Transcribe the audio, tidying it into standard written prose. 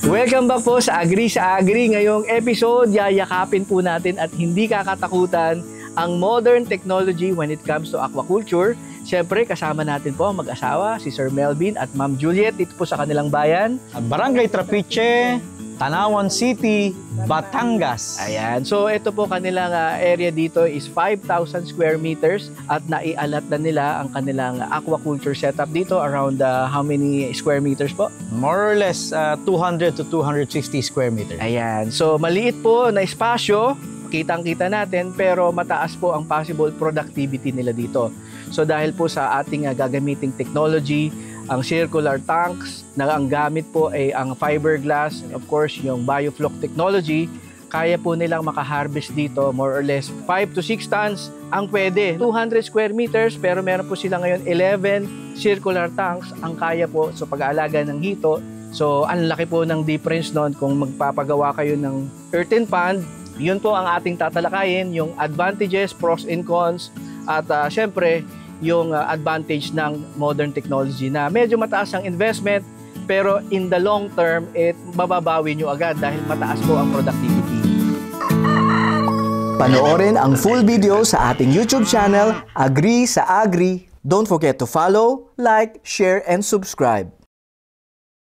Welcome back po sa Agri sa Agri. Ngayong episode, yayakapin po natin at hindi kakatakutan ang modern technology when it comes to aquaculture. Siyempre, kasama natin po ang mag-asawa, si Sir Melvin at Ma'am Juliet, dito po sa kanilang bayan. Barangay Trapiche, Tanawan City, Batangas. Ayan. So, ito po kanilang area dito is 5,000 square meters at naialat na nila ang kanilang aquaculture setup dito around how many square meters po? More or less 200 to 250 square meters. Ayan. So, maliit po na espasyo, kitang-kita natin, pero mataas po ang possible productivity nila dito. So, dahil po sa ating gagamiting technology, ang circular tanks na ang gamit po ay ang fiberglass, of course, yung biofloc technology, kaya po nilang makaharvest dito more or less 5 to 6 tons ang pwede. 200 square meters, pero meron po sila ngayon 11 circular tanks ang kaya po sa pag-aalaga ng hito. So, ang laki po ng difference noon kung magpapagawa kayo ng earthen pond. Yun po ang ating tatalakayin, yung advantages, pros and cons, at syempre, yung advantage ng modern technology na medyo mataas ang investment, pero in the long term, mababawi nyo agad dahil mataas po ang productivity. Panoorin ang full video sa ating YouTube channel, Agri sa Agri. Don't forget to follow, like, share, and subscribe.